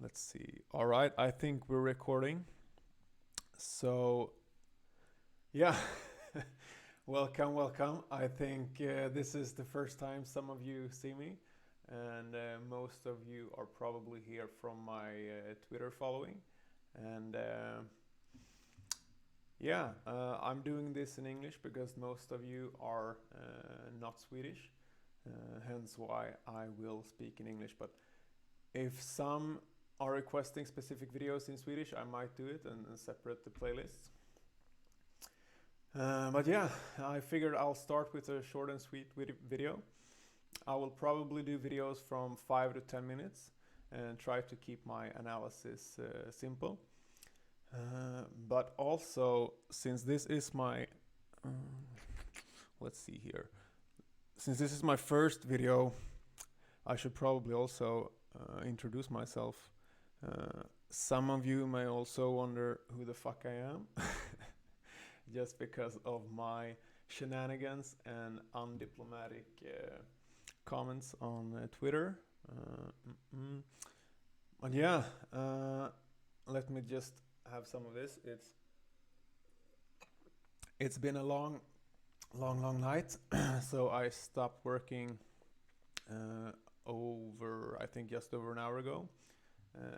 Let's see. All right, I think we're recording. So, yeah, welcome, welcome. I think this is the first time some of you see me, and most of you are probably here from my Twitter following. And I'm doing this in English because most of you are not Swedish, hence why I will speak in English. But if some are requesting specific videos in Swedish, I might do it and separate the playlists. But yeah, I figured I'll start with a short and sweet video. I will probably do videos from 5 to 10 minutes and try to keep my analysis simple. But also, since this is my... let's see here. Since this is my first video, I should probably also introduce myself. Some of you may also wonder who the fuck I am, just because of my shenanigans and undiplomatic comments on Twitter. And yeah, let me just have some of this. It's been a long night, so I stopped working I think just over an hour ago,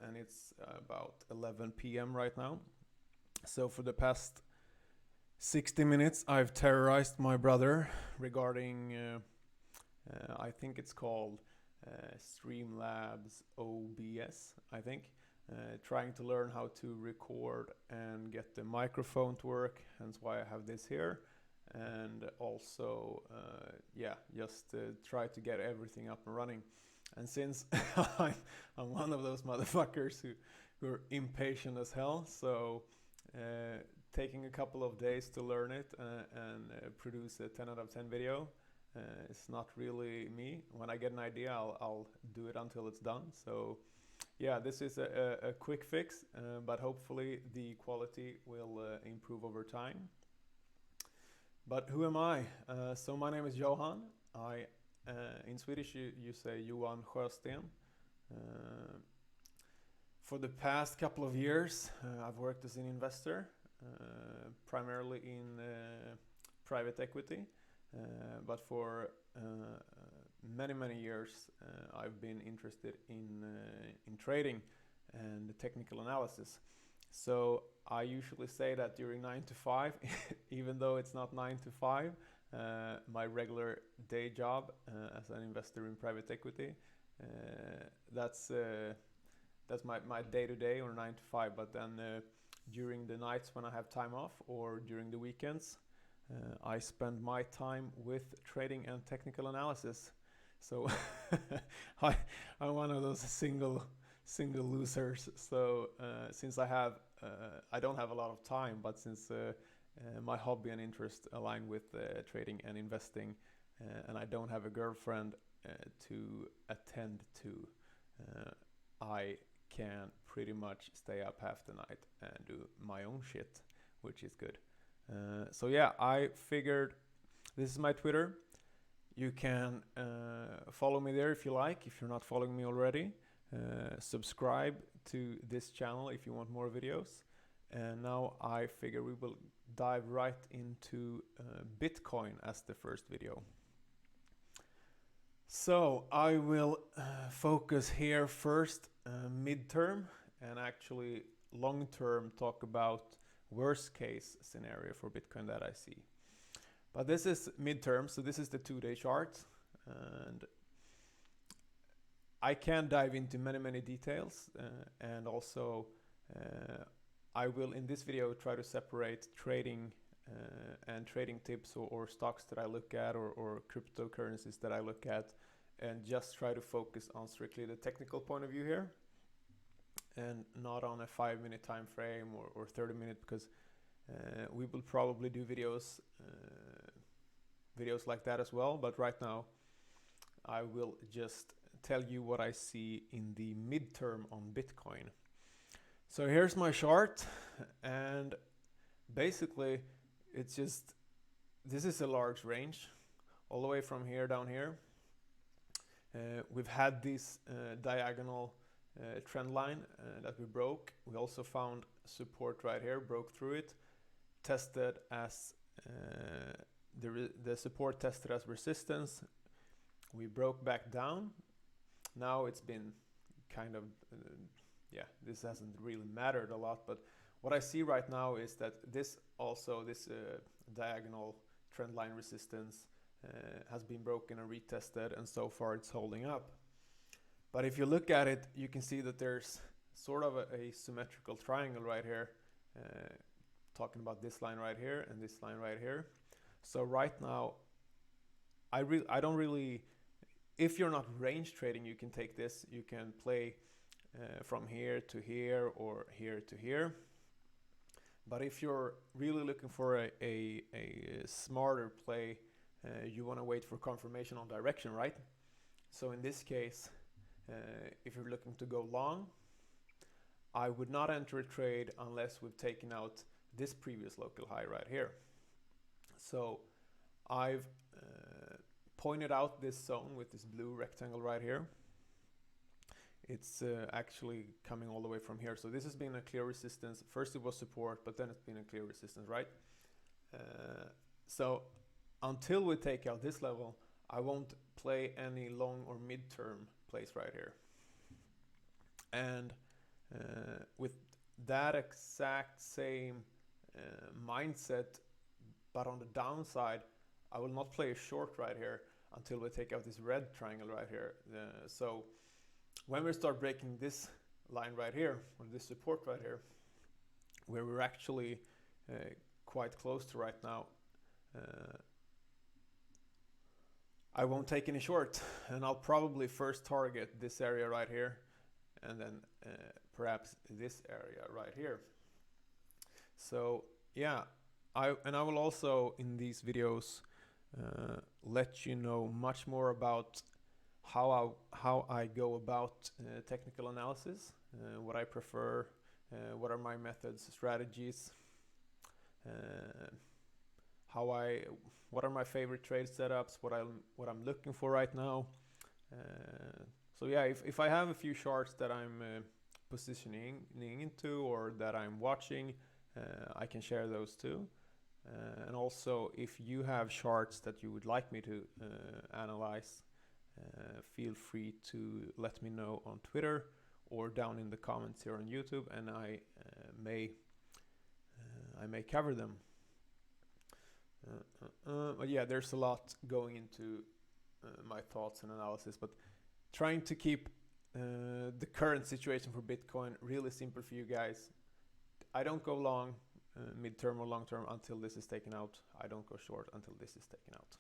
and it's about 11 p.m. right now. So for the past 60 minutes I've terrorized my brother regarding I think it's called Streamlabs OBS, I think. Trying to learn how to record and get the microphone to work, hence why I have this here. And also just try to get everything up and running. And since I'm one of those motherfuckers who are impatient as hell, so taking a couple of days to learn it and produce a 10 out of 10 video, it's not really me. When I get an idea, I'll do it until it's done. So yeah, this is a quick fix, but hopefully the quality will improve over time. But who am I? So my name is Johan. In Swedish you say Johan Sjösten. For the past couple of years, I've worked as an investor, primarily in private equity. But for many years, I've been interested in trading and technical analysis. So I usually say that during 9 to 5, even though it's not 9 to 5, my regular day job as an investor in private equity, that's my day-to-day, or 9 to 5. But then during the nights when I have time off, or during the weekends, I spend my time with trading and technical analysis. So I'm one of those single losers. So since I don't have a lot of time, but since my hobby and interest align with trading and investing, and I don't have a girlfriend to attend to, I can pretty much stay up half the night and do my own shit, which is good. So yeah, I figured this is my Twitter. You can follow me there if you like, if you're not following me already. Subscribe to this channel if you want more videos. And now I figure we will dive right into Bitcoin as the first video. So I will focus here first midterm, and actually long term talk about worst case scenario for Bitcoin that I see. But this is midterm, so this is the 2-day chart, and I can dive into many details, and also I will in this video try to separate trading and trading tips or stocks that I look at, or cryptocurrencies that I look at, and just try to focus on strictly the technical point of view here, and not on a 5-minute time frame or 30-minute, because we will probably do videos like that as well. But right now I will just tell you what I see in the midterm on Bitcoin. So here's my chart, and basically it's just, this is a large range all the way from here down here. We've had this diagonal trend line that we broke. We also found support right here, broke through it, tested as the support tested as resistance. We broke back down. Now it's been kind of this hasn't really mattered a lot, but what I see right now is that this diagonal trend line resistance has been broken and retested, and so far it's holding up. But if you look at it, you can see that there's sort of a symmetrical triangle right here, talking about this line right here and this line right here. So right now, I don't really, if you're not range trading, you can take this, you can play from here to here or here to here. But if you're really looking for a smarter play, you want to wait for confirmation on direction, right? So in this case, if you're looking to go long, I would not enter a trade unless we've taken out this previous local high right here. So I've pointed out this zone with this blue rectangle right here. It's actually coming all the way from here. So this has been a clear resistance. First it was support, but then it's been a clear resistance, right? So until we take out this level, I won't play any long or mid-term plays right here. And with that exact same mindset, but on the downside, I will not play a short right here until we take out this red triangle right here. So when we start breaking this line right here, or this support right here, where we're actually quite close to right now, I won't take any short, and I'll probably first target this area right here, and then perhaps this area right here. So yeah, I will also in these videos let you know much more about how I go about technical analysis, what I prefer, what are my methods, strategies, what are my favorite trade setups, what I'm looking for right now. So yeah, if I have a few charts that I'm positioning into or that I'm watching, I can share those too. And also, if you have charts that you would like me to analyze, feel free to let me know on Twitter or down in the comments here on YouTube, and I may cover them. But yeah, there's a lot going into my thoughts and analysis, but trying to keep the current situation for Bitcoin really simple for you guys. I don't go long, mid-term or long-term until this is taken out. I don't go short until this is taken out.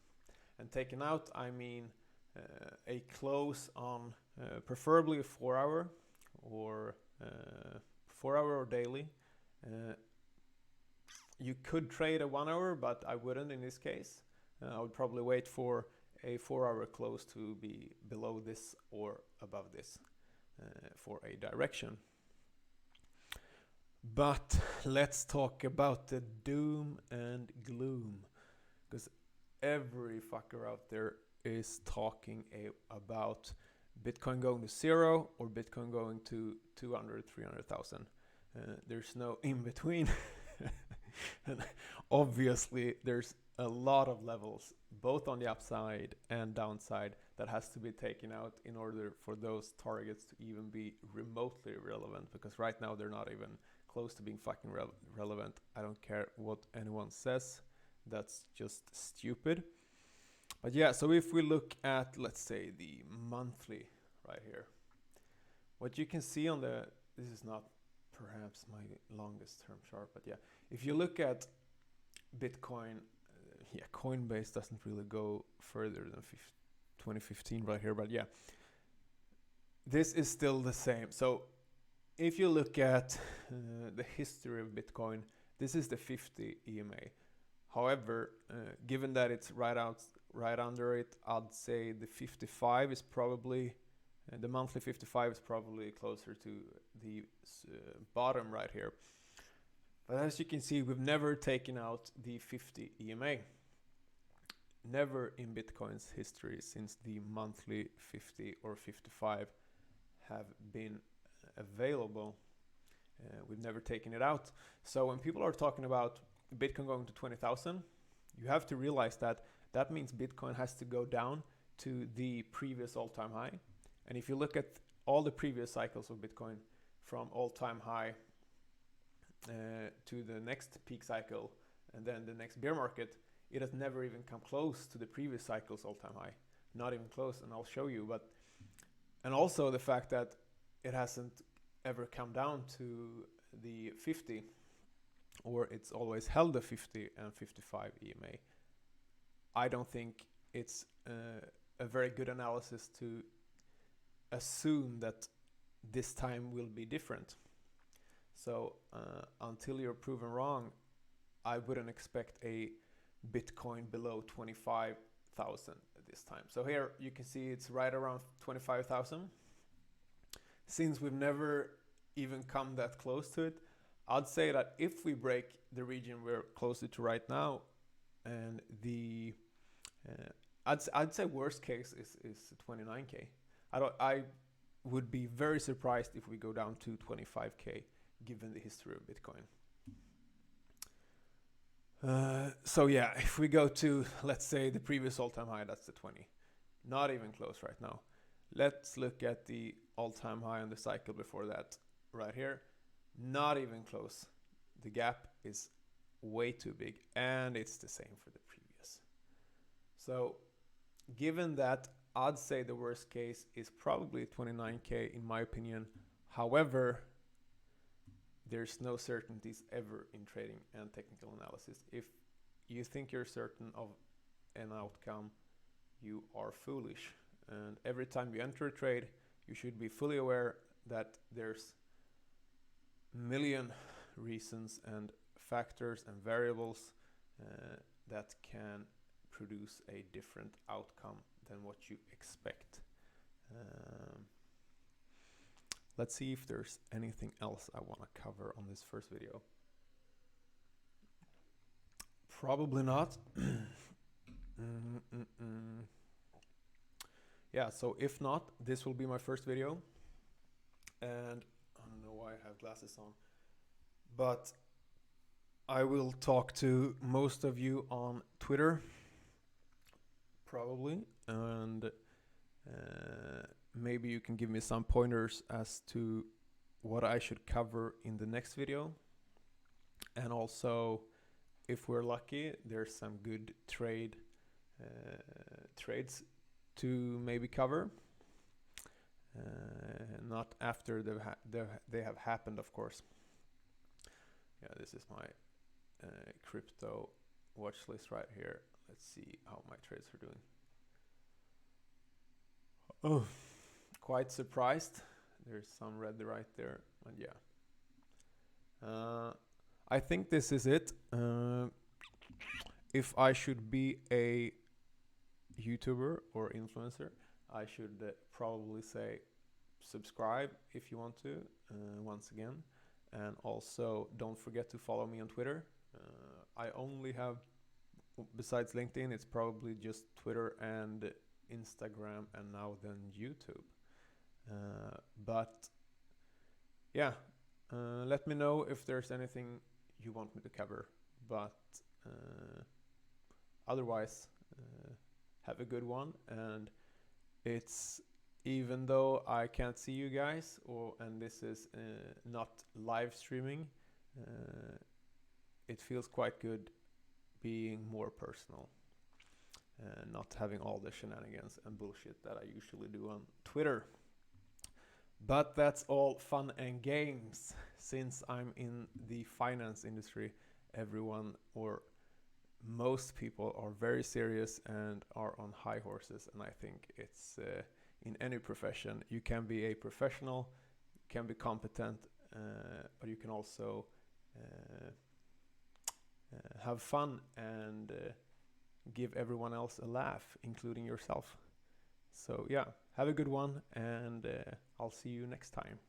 And taken out, I mean a close on preferably a 4 hour or 4 hour or daily. You could trade a 1 hour, but I wouldn't in this case. I would probably wait for a 4 hour close to be below this or above this for a direction. But let's talk about the doom and gloom, because every fucker out there is talking about Bitcoin going to zero or Bitcoin going to 200, 300,000. There's no in between. And obviously there's a lot of levels, both on the upside and downside, that has to be taken out in order for those targets to even be remotely relevant, because right now they're not even close to being fucking relevant. I don't care what anyone says. That's just stupid. But yeah, so if we look at, let's say, the monthly right here, what you can see on this is not perhaps my longest term chart, but yeah, if you look at Bitcoin, Coinbase doesn't really go further than 2015 right here, but yeah, this is still the same. So if you look at the history of Bitcoin, this is the 50 EMA. However, given that it's right under it, I'd say the 55 is probably, the monthly 55 is probably closer to the bottom right here. But as you can see, we've never taken out the 50 EMA. Never in Bitcoin's history since the monthly 50 or 55 have been available. We've never taken it out. So when people are talking about Bitcoin going to 20,000, you have to realize that that means Bitcoin has to go down to the previous all-time high. And if you look at all the previous cycles of Bitcoin from all-time high to the next peak cycle and then the next bear market, it has never even come close to the previous cycle's all-time high. Not even close, and I'll show you. And also the fact that it hasn't ever come down to the 50, or it's always held the 50 and 55 EMA. I don't think it's a very good analysis to assume that this time will be different. So until you're proven wrong, I wouldn't expect a Bitcoin below 25,000 at this time. So here you can see it's right around 25,000. Since we've never even come that close to it, I'd say that if we break the region we're closer to right now, and the I'd say worst case is 29k. I would be very surprised if we go down to 25k, given the history of Bitcoin. So yeah, if we go to, let's say, the previous all-time high, that's the 20. Not even close right now. Let's look at the all-time high on the cycle before that, right here. Not even close. The gap is way too big, and it's the same for the previous. So given that, I'd say the worst case is probably 29k in my opinion. However, there's no certainties ever in trading and technical analysis. If you think you're certain of an outcome, you are foolish. And every time you enter a trade, you should be fully aware that there's a million reasons and factors and variables that can produce a different outcome than what you expect. Let's see if there's anything else I want to cover on this first video. Probably not. Yeah, so if not, this will be my first video. And I don't know why I have glasses on, but I will talk to most of you on Twitter, probably, and maybe you can give me some pointers as to what I should cover in the next video. And also, if we're lucky, there's some good trades to maybe cover. Not after they have happened, of course. Yeah, this is my crypto watch list right here. Let's see how my trades are doing. Oh, quite surprised. There's some red right there, and yeah. I think this is it. If I should be a YouTuber or influencer, I should probably say subscribe if you want to, once again. And also don't forget to follow me on Twitter. I only have, besides LinkedIn, it's probably just Twitter and Instagram, and now then YouTube. But yeah, let me know if there's anything you want me to cover. But otherwise, have a good one. And it's, even though I can't see you guys, and this is not live streaming, it feels quite good being more personal, not having all the shenanigans and bullshit that I usually do on Twitter. But that's all fun and games. Since I'm in the finance industry, everyone, or most people, are very serious and are on high horses. And I think it's in any profession, you can be a professional, can be competent, but you can also have fun and give everyone else a laugh, including yourself. So yeah, have a good one, and I'll see you next time.